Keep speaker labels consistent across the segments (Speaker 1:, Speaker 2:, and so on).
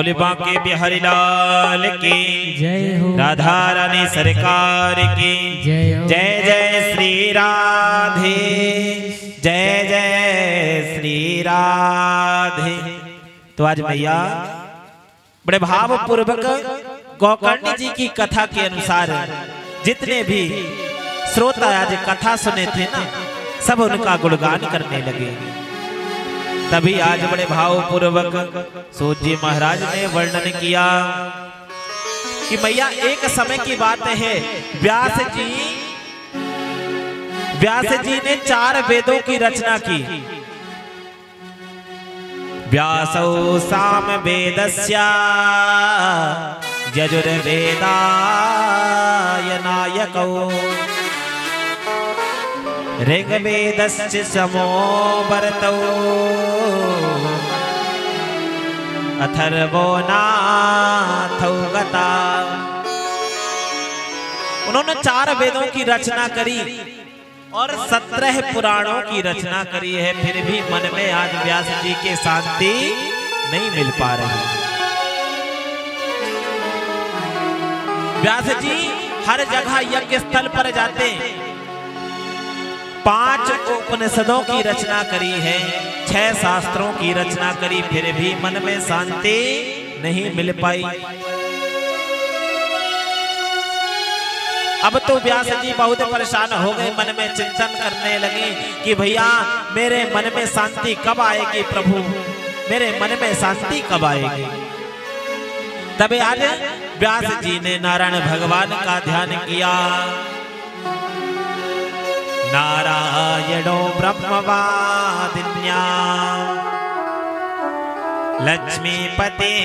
Speaker 1: बोले बांके बिहारी लाल की
Speaker 2: जय हो,
Speaker 1: राधा रानी सरकार की
Speaker 2: जय हो,
Speaker 1: जय जय श्री राधे, जय जय श्री राधे। तो आज भैया बड़े भाव पूर्वक गौकर्ण जी की कथा के अनुसार जितने भी श्रोता आज कथा सुने थे ना, सब उनका गुणगान करने लगे। तभी आज बड़े भाव पूर्वक सूत जी महाराज ने वर्णन किया कि मैया एक समय की बात है, व्यास जी ने 4 वेदों की रचना की। व्यासौ साम वेदस्य यजुर्वेदाय नायकौ ऋग्वेदस्य समो भरतौ अथर्वो नाथौ गता। उन्होंने 4 वेदों की रचना करी और 17 पुराणों की रचना करी है, फिर भी मन में आज व्यास जी के शांति नहीं मिल पा रही। व्यास जी हर जगह यज्ञ स्थल पर जाते, 5 उपनिषदों की रचना करी है, 6 शास्त्रों की रचना करी, फिर भी मन में शांति नहीं मिल पाई। अब तो व्यास जी बहुत परेशान हो गए, मन में चिंतन करने लगे कि भैया मेरे मन में शांति कब आएगी, प्रभु मेरे मन में शांति कब आएगी। तब आज व्यास जी ने नारायण भगवान का ध्यान किया। नारायणो ब्रह्मवादिन्या लक्ष्मीपते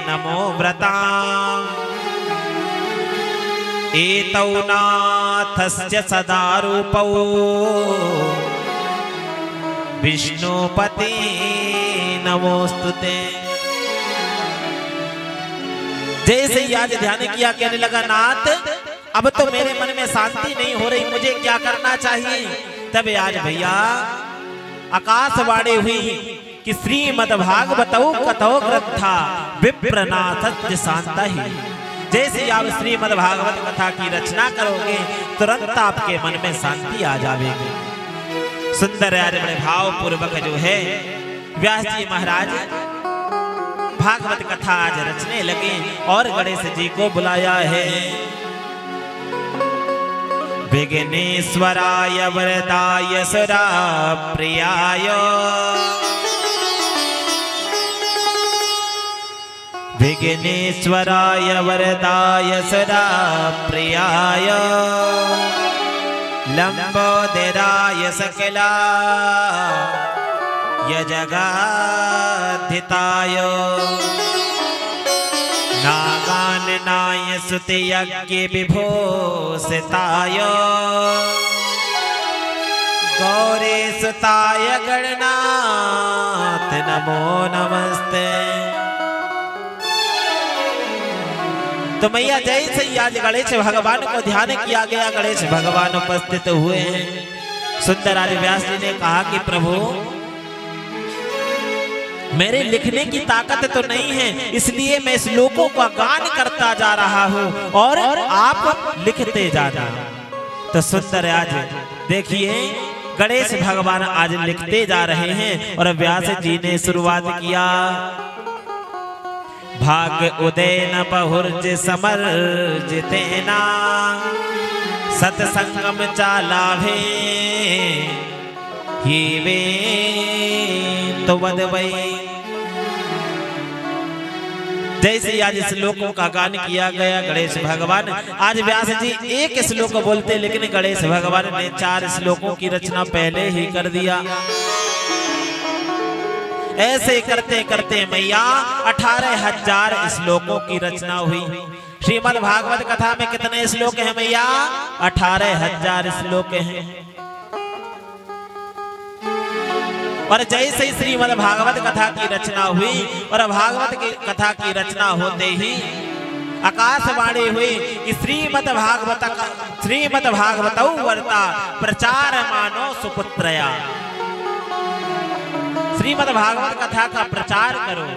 Speaker 1: नमो व्रता एतौ नाथस्य सदा रूपौ विष्णुपते नमोस्तुते। जैसे ही आज ध्यान किया, कहने लगा नाथ अब तो मेरे मन में शांति नहीं हो रही, मुझे क्या करना चाहिए। तब आज भैया आकाशवाणी हुई कि श्रीमद्भागवतौ कथो ग्रंथा विप्रनाथ शांता ही। जैसे आप श्रीमद्भागवत कथा की रचना करोगे तुरंत आपके मन में शांति आ जाएगी। सुंदर आज बड़े भाव पूर्वक जो है व्यास जी महाराज भागवत कथा आज रचने लगे और गणेश जी को बुलाया है। विघ्नेश्वराय वरदाय सदा प्रियाय विघ्नेश्वराय वरदाय सदा प्रियाय लंबोदराय सकला जगद्धिताय नागाननाय सुते यज्ञ विभूषिताय गौरी सुताय गणनाथ नमो नमस्ते। तो मैया जैसे ही आज गणेश भगवान को ध्यान किया गया, गणेश भगवान उपस्थित हुए हैं। सुंदर आज व्यास जी ने कहा कि प्रभु मेरे लिखने की ताकत तो नहीं है, इसलिए मैं श्लोकों का गान करता जा रहा हूं और आप लिखते जाना। तो सुंदर आज देखिए गणेश भगवान आज लिखते जा रहे हैं और व्यास जी ने शुरुआत किया। भाग उदयन बहुर्ज समर्जितेना सत्संगम चालाभे ही वे तो वदवई। जैसे आज श्लोकों का गान किया गया गणेश भगवान, आज व्यास जी एक श्लोक बोलते लेकिन गणेश भगवान ने 4 श्लोकों की रचना पहले ही कर दिया। ऐसे करते करते मैया 18,000 श्लोकों की रचना हुई। श्रीमद् भागवत कथा में कितने श्लोक हैं मैया? 18,000 श्लोक हैं। और जैसे ही श्रीमद् भागवत कथा की रचना हुई और भागवत की कथा की रचना होते ही आकाशवाणी हुई कि श्रीमद् भागवतौ वर्ता प्रचार मानो सुपुत्रया। श्रीमद् भागवत कथा का प्रचार करो,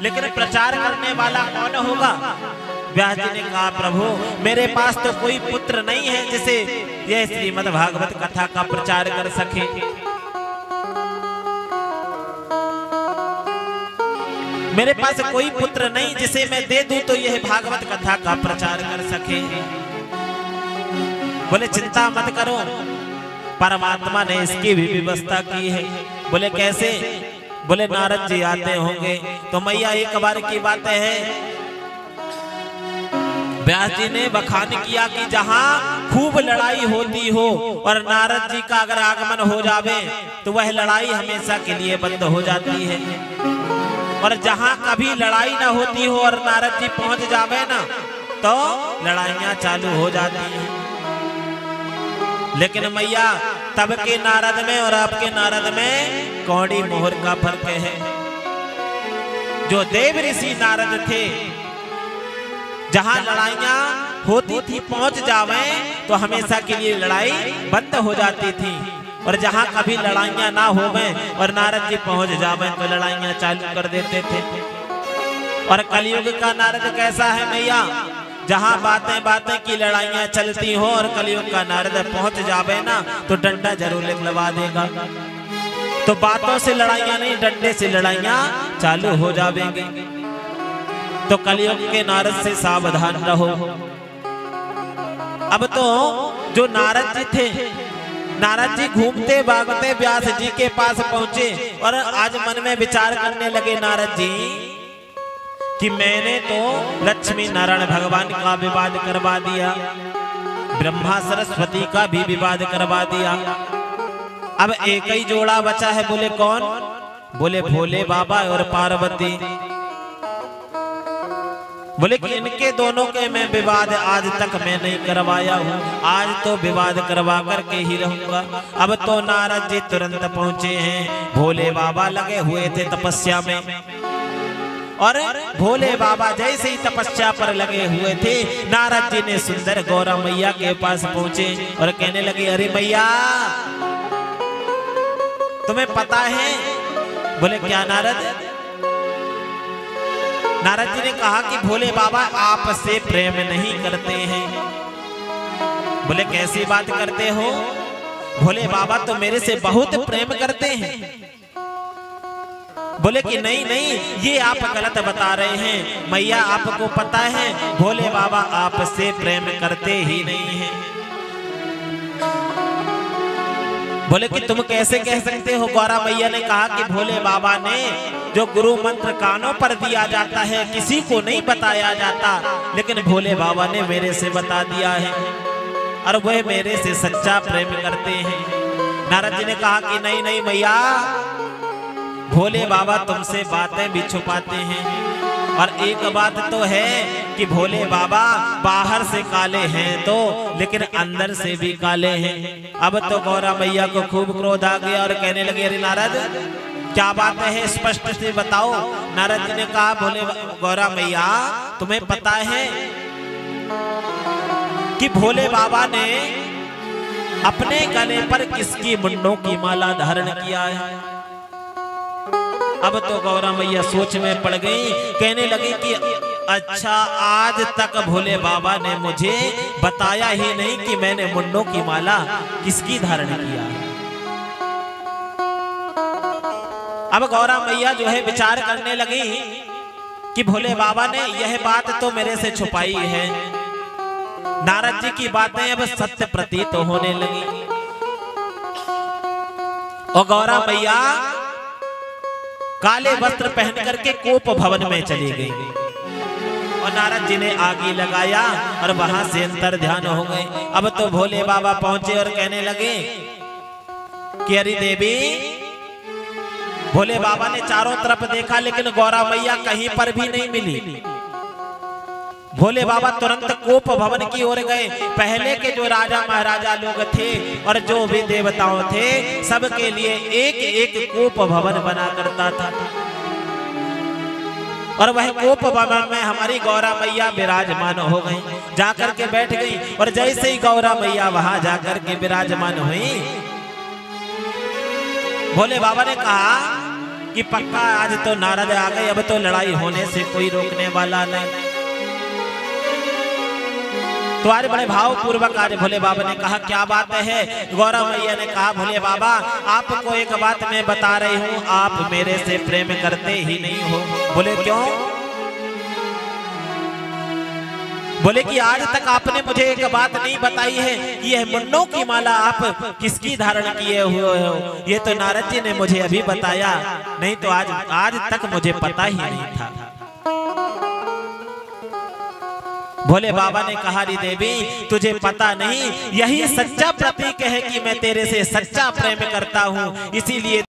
Speaker 1: लेकिन प्रचार करने वाला कौन होगा? व्यास जी ने कहा प्रभु मेरे पास तो कोई पुत्र नहीं है जिसे यह श्रीमद् भागवत कथा का प्रचार कर सके। मेरे पास कोई पुत्र नहीं जिसे मैं दे दूं तो यह भागवत कथा का प्रचार कर सके। बोले चिंता मत करो, परमात्मा ने इसकी भी व्यवस्था की है। बोले कैसे? बोले नारद जी आते होंगे तो मैया एक बार की बात है, व्यास जी ने बखान किया कि जहां खूब लड़ाई होती हो और नारद जी का अगर आगमन हो जावे तो वह लड़ाई हमेशा के लिए बंद हो जाती है, और जहां कभी लड़ाई ना होती हो और नारद जी पहुंच जावे ना तो लड़ाइयां चालू हो जाती हैं। लेकिन मैया तब के नारद में और आपके नारद में कौड़ी मोहर का फर्क है। जो देव ऋषि नारद थे जहां लड़ाइयां होती थी पहुंच जावे तो हमेशा के लिए लड़ाई बंद हो जाती थी, और जहां कभी लड़ाइयां ना होवे और नारद जी पहुंच जावे तो लड़ाइयां चालू कर देते थे। और कलयुग का नारद कैसा है मैया? जहां बातें बातें की लड़ाइयां चलती हो और कलयुग का नारद पहुंच जावे ना तो डंडा जरूर लगवा देगा। तो बातों से लड़ाइयां नहीं, डंडे से लड़ाइयां चालू हो जावेंगे। तो कलयुग के नारद से सावधान रहो। अब तो जो नारद जी थे, नारद जी घूमते भागते व्यास जी के पास पहुंचे और आज मन में विचार करने लगे नारद जी कि मैंने तो लक्ष्मी नारायण भगवान का विवाद करवा दिया, ब्रह्मा सरस्वती का भी विवाद करवा दिया। अब एक ही जोड़ा बचा है। बोले कौन? बोले भोले बाबा और पार्वती। बोले कि इनके दोनों के मैं विवाद आज तक मैं नहीं करवाया हूँ, आज तो विवाद करवा करके ही रहूंगा। अब तो नारद जी तुरंत पहुंचे हैं। भोले बाबा लगे हुए थे तपस्या में, और भोले बाबा जैसे ही तपस्या पर लगे हुए थे नारद जी ने सुंदर गौरा मैया के पास पहुंचे और कहने लगे अरे मैया तुम्हें पता है? बोले क्या नारद? नारद जी ने कहा कि भोले बाबा आपसे प्रेम नहीं करते हैं। बोले कैसी बात करते हो? भोले बाबा तो मेरे से बहुत प्रेम करते हैं। बोले कि नहीं नहीं ये आप गलत बता रहे हैं। मैया आपको पता है भोले बाबा आपसे प्रेम करते ही नहीं हैं। बोले कि तुम कैसे कह सकते हो? गौरा मैया ने कहा कि भोले बाबा ने जो गुरु मंत्र कानों पर दिया जाता है किसी को नहीं बताया जाता, लेकिन भोले बाबा ने मेरे से बता दिया है और वह मेरे से सच्चा प्रेम करते हैं। नारद जी ने कहा कि नहीं नहीं मैया, भोले बाबा तुमसे बातें भी छुपाते हैं, और एक बात तो है कि भोले बाबा बाहर से काले हैं तो लेकिन अंदर से भी काले हैं। अब तो गौरा मैया को खूब क्रोध आ गया और कहने लगे अरे नारद क्या बात है, स्पष्ट से बताओ। नारद जी ने कहा भोले गौरा मैया तुम्हें पता है कि भोले बाबा ने अपने गले पर किसकी मुंडों की माला धारण किया है? अब तो गौरा मैया सोच में पड़ गई, कहने लगी कि अच्छा आज तक भोले बाबा ने मुझे बताया ही नहीं कि मैंने मुंडों की माला किसकी धारण किया है। अब गौरा मैया जो है विचार करने लगी कि भोले बाबा ने यह बात तो मेरे से छुपाई है। नारद जी की बातें अब सत्य प्रतीत होने लगी और गौरा मैया काले वस्त्र पहन करके कोप भवन में चली गई और नारद जी ने आगे लगाया और वहां से अंतर ध्यान हो गए। अब तो भोले बाबा पहुंचे और कहने लगे कि अरे देवी, भोले बाबा ने चारों तरफ देखा लेकिन गौरा मैया कहीं पर भी नहीं मिली। भोले बाबा तुरंत कोप भवन की ओर गए। पहले के जो राजा महाराजा लोग थे और जो भी देवताओं थे सबके लिए एक एक कोप भवन बना करता था और वह कोप भवन में हमारी गौरा मैया विराजमान हो गई, जाकर के बैठ गई। और जैसे ही गौरा मैया वहां जाकर के विराजमान हुई, भोले बाबा ने कहा कि पक्का आज तो नारद आ गए, अब तो लड़ाई होने से कोई रोकने वाला नहीं। तो आज बड़े भाव पूर्वक आज भोले बाबा ने कहा क्या बात है। गौरा मैया ने कहा भोले बाबा आपको एक बात मैं बता रही हूँ, आप मेरे से प्रेम करते ही नहीं हो। बोले क्यों? बोले कि आज तक आपने मुझे एक बात नहीं बताई है कि यह मुन्नों की माला आप किसकी धारण किए हुए हो। ये तो नारद जी ने मुझे अभी बताया, नहीं तो आज तक मुझे पता ही नहीं था। भोले बाबा ने कहा री देवी तुझे पता नहीं, यही सच्चा प्रतीक है कि मैं तेरे से सच्चा प्रेम करता हूँ, इसीलिए